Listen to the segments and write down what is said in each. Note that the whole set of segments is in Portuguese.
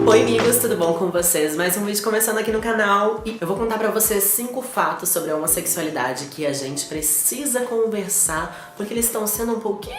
Oi amigos, tudo bom com vocês? Mais um vídeo começando aqui no canal e eu vou contar pra vocês 5 fatos sobre a homossexualidade que a gente precisa conversar porque eles estão sendo um pouquinho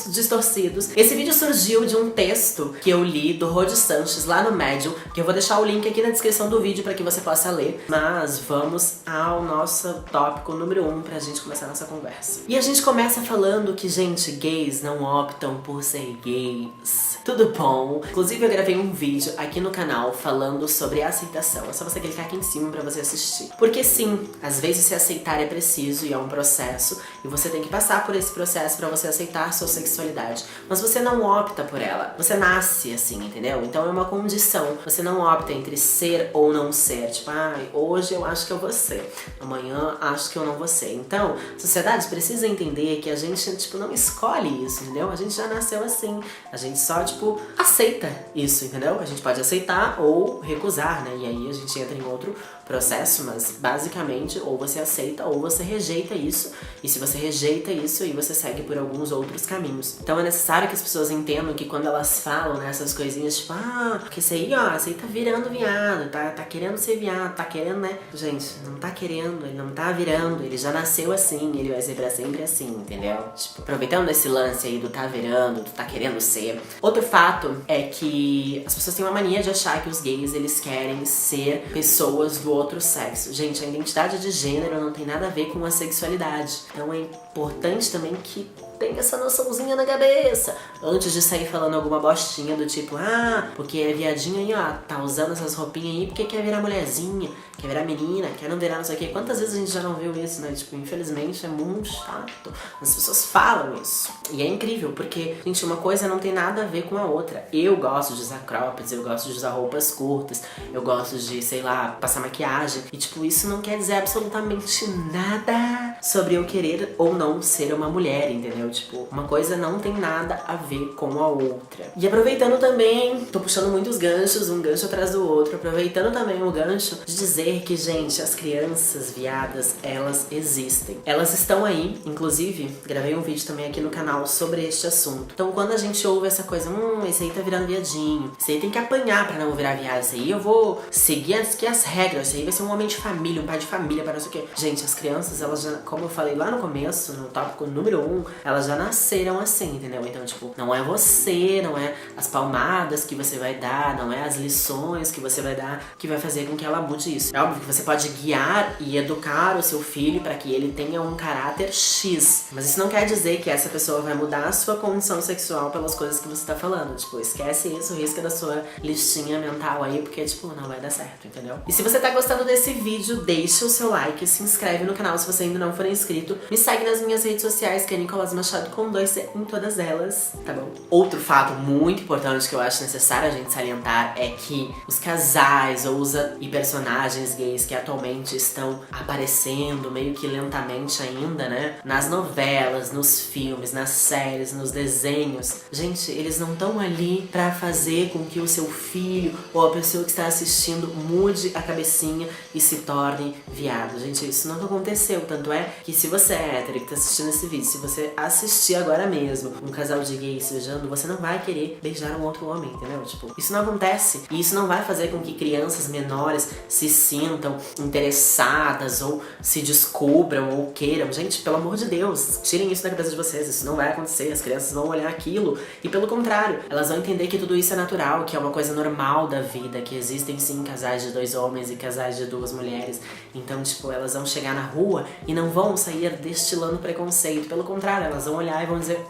distorcidos. Esse vídeo surgiu de um texto que eu li do Rod Sanches lá no Medium, que eu vou deixar o link aqui na descrição do vídeo pra que você possa ler. Mas vamos ao nosso tópico número 1 pra gente começar a nossa conversa. E a gente começa falando que, gente, gays não optam por ser gays. Tudo bom? Inclusive eu gravei um vídeo aqui no canal falando sobre aceitação. É só você clicar aqui em cima pra você assistir. Porque sim, às vezes se aceitar é preciso e é um processo. E você tem que passar por esse processo pra você aceitar a sua sexualidade. Mas você não opta por ela. Você nasce assim, entendeu? Então é uma condição. Você não opta entre ser ou não ser. Tipo, hoje eu acho que eu vou ser. Amanhã acho que eu não vou ser. Então, a sociedade precisa entender que a gente, tipo, não escolhe isso, entendeu? A gente já nasceu assim. A gente só, tipo, aceita isso, entendeu? A gente pode aceitar ou recusar, né? E aí a gente entra em outro processo, mas basicamente ou você aceita ou você rejeita isso. E se você rejeita isso, aí você segue por alguns outros caminhos. Então é necessário que as pessoas entendam que quando elas falam, né, essas coisinhas tipo, porque isso aí, ó, você aí tá virando viado, tá querendo ser viado, tá querendo, né? Gente, não tá querendo, ele não tá virando, ele já nasceu assim, ele vai ser pra sempre assim, entendeu? Tipo, aproveitando esse lance aí do tá virando, do tá querendo ser. Outro fato é que as pessoas têm uma mania de achar que os gays, eles querem ser pessoas do outro sexo. Gente, a identidade de gênero não tem nada a ver com a sexualidade. Então é importante também que tenha essa noçãozinha na cabeça antes de sair falando alguma bostinha do tipo, porque é viadinho aí, ó, tá usando essas roupinhas aí porque quer virar mulherzinha, quer virar menina, quer não virar não sei o quê. Quantas vezes a gente já não viu isso, né? Tipo, infelizmente é muito chato. As pessoas falam isso. E é incrível, porque, gente, uma coisa não tem nada a ver com a outra. Eu gosto de usar croppeds, eu gosto de usar roupas curtas, eu gosto de, sei lá, passar maquiagem. E, tipo, isso não quer dizer absolutamente nada sobre eu querer ou não ser uma mulher, entendeu? Tipo, uma coisa não tem nada a ver com a outra. E aproveitando também, tô puxando muitos ganchos, um gancho atrás do outro, aproveitando também o gancho de dizer que, gente, as crianças viadas, elas existem. Elas estão aí, inclusive, gravei um vídeo também aqui no canal sobre este assunto. Então, quando a gente ouve essa coisa, esse aí tá virando viadinho, esse aí tem que apanhar pra não virar viado, esse aí eu vou seguir as regras, esse aí vai ser um homem de família, um pai de família, para não sei o quê. Gente, as crianças, elas já, como eu falei lá no começo, no tópico número 1, elas já nasceram assim, entendeu? Então, tipo, não é você, não é as palmadas que você vai dar, não é as lições que você vai dar que vai fazer com que ela mude isso. É óbvio que você pode guiar e educar o seu filho para que ele tenha um caráter X, mas isso não quer dizer que essa pessoa vai mudar a sua condição sexual pelas coisas que você tá falando. Tipo, esquece isso, risca da sua listinha mental aí, porque, tipo, não vai dar certo, entendeu? E se você tá gostando desse vídeo, deixa o seu like, se inscreve no canal se você ainda não for inscrito, me segue nas minhas redes sociais, que é Nicolas Machado com 2C em todas elas, tá bom? Outro fato muito importante que eu acho necessário a gente salientar é que os casais e personagens gays que atualmente estão aparecendo meio que lentamente ainda, né? Nas novelas, nos filmes, nas séries, nos desenhos. Gente, eles não estão ali pra fazer com que o seu filho ou a pessoa que está assistindo mude a cabecinha e se torne viado. Gente, isso nunca aconteceu. Tanto é que se você é hétero e que tá assistindo esse vídeo, se você assistir agora mesmo um casal de gays se beijando, você não vai querer beijar um outro homem, entendeu? Tipo, isso não acontece. E isso não vai fazer com que crianças menores se sintam interessadas ou se descubram ou queiram. Gente, pelo amor de Deus, tirem isso da cabeça de vocês. Isso não vai acontecer. As crianças vão olhar aquilo e, pelo contrário, elas vão entender que tudo isso é natural, que é uma coisa normal da vida, que existem sim casais de 2 homens e casais de 2 mulheres. Então, tipo, elas vão chegar na rua e não vão sair destilando preconceito. Pelo contrário, elas vão olhar e vão dizer,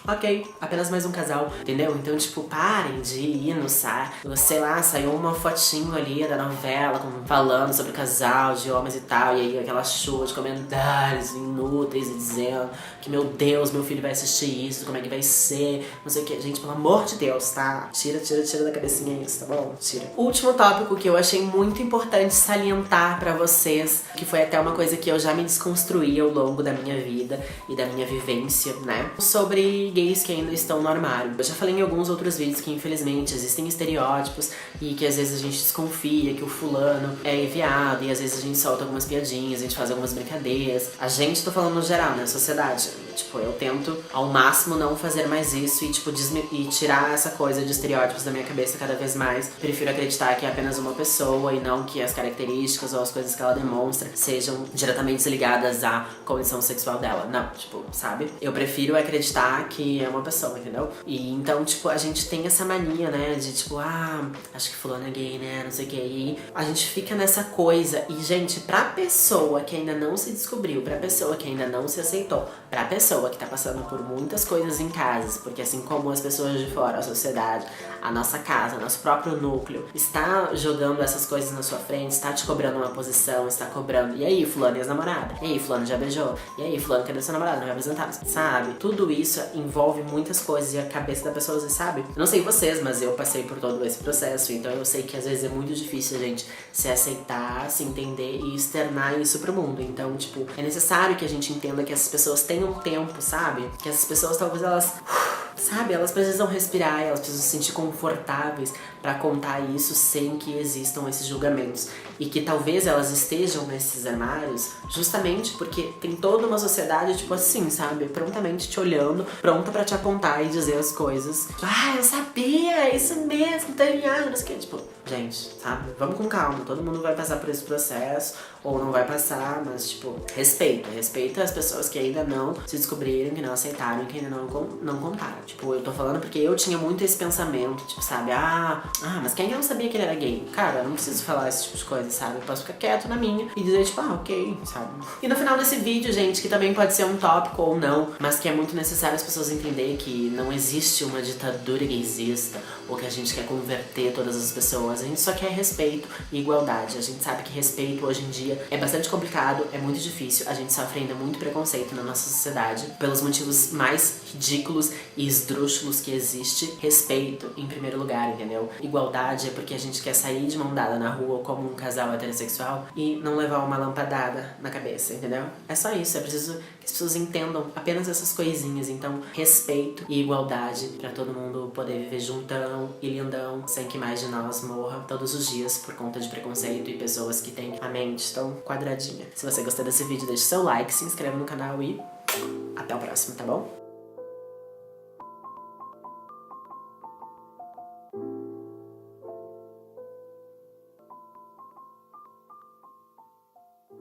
ok, apenas mais um casal, entendeu? Então, tipo, parem de ir no site, sei lá, saiu uma fotinho ali da novela falando sobre o casal de homens e tal, e aí aquela chuva de comentários inúteis e dizendo que, meu Deus, meu filho vai assistir isso, como é que vai ser, não sei o que. Gente, pelo amor de Deus, tá? Tira da cabecinha isso, tá bom? Tira. Último tópico que eu achei muito importante salientar pra vocês, que foi até uma coisa que eu já me desconstruí ao longo da minha vida e da minha vivência, né? Sobre gays que ainda estão no armário. Eu já falei em alguns outros vídeos que, infelizmente, existem estereótipos e que às vezes a gente desconfia que o fulano é viado e às vezes a gente solta algumas piadinhas, a gente faz algumas brincadeiras. A gente, tô falando no geral, né? Sociedade. Tipo, eu tento ao máximo não fazer mais isso e, tipo, e tirar essa coisa de estereótipos da minha cabeça cada vez mais. Prefiro acreditar que é apenas uma pessoa e não que as características ou as coisas que ela demonstra sejam diretamente ligadas à condição sexual dela. Não, tipo, sabe? Eu prefiro acreditar que é uma pessoa, entendeu? E então, tipo, a gente tem essa mania, né, de tipo, acho que fulano é gay, né, não sei o que. E a gente fica nessa coisa. E, gente, pra pessoa que ainda não se descobriu, pra pessoa que ainda não se aceitou, pra pessoa que tá passando por muitas coisas em casa, porque assim como as pessoas de fora, a sociedade, a nossa casa, nosso próprio núcleo, está jogando essas coisas na sua frente, está te cobrando uma posição, está cobrando, e aí, fulano e as namoradas? E aí, fulano já beijou? E aí, fulano, cadê sua namorada? Não vai apresentar? Sabe? Tudo isso envolve muitas coisas e a cabeça da pessoa, você sabe? Eu não sei vocês, mas eu passei por todo esse processo, então eu sei que às vezes é muito difícil a gente se aceitar, se entender e externar isso pro mundo. Então, tipo, é necessário que a gente entenda que essas pessoas tenham tempo, sabe? Que essas pessoas talvez elas... Sabe, elas precisam respirar, elas precisam se sentir confortáveis pra contar isso sem que existam esses julgamentos. E que talvez elas estejam nesses armários justamente porque tem toda uma sociedade, tipo assim, sabe? Prontamente te olhando, pronta pra te apontar e dizer as coisas. Eu sabia, é isso mesmo, tá ligado? Não sei o que, tipo, gente, sabe? Vamos com calma, todo mundo vai passar por esse processo, ou não vai passar, mas, tipo, respeita as pessoas que ainda não se descobriram, que não aceitaram, que ainda não contaram. Tipo, eu tô falando porque eu tinha muito esse pensamento, tipo, sabe? Mas quem não sabia que ele era gay? Cara, eu não preciso falar esse tipo de coisa, sabe? Eu posso ficar quieto na minha e dizer, tipo, ok, sabe? E no final desse vídeo, gente, que também pode ser um tópico ou não, mas que é muito necessário as pessoas entenderem que não existe uma ditadura gaysista, ou que a gente quer converter todas as pessoas. A gente só quer respeito e igualdade. A gente sabe que respeito hoje em dia é bastante complicado, é muito difícil. A gente sofre ainda muito preconceito na nossa sociedade pelos motivos mais ridículos e esdrúxulos que existe. Respeito em primeiro lugar, entendeu? Igualdade é porque a gente quer sair de mão dada na rua como um casal heterossexual e não levar uma lampadada na cabeça, entendeu? É só isso, é preciso que as pessoas entendam apenas essas coisinhas. Então, respeito e igualdade pra todo mundo poder viver juntão e lindão, sem que mais de nós morra todos os dias por conta de preconceito e pessoas que têm a mente tão quadradinha. Se você gostou desse vídeo, deixe seu like, se inscreve no canal e até o próximo, tá bom?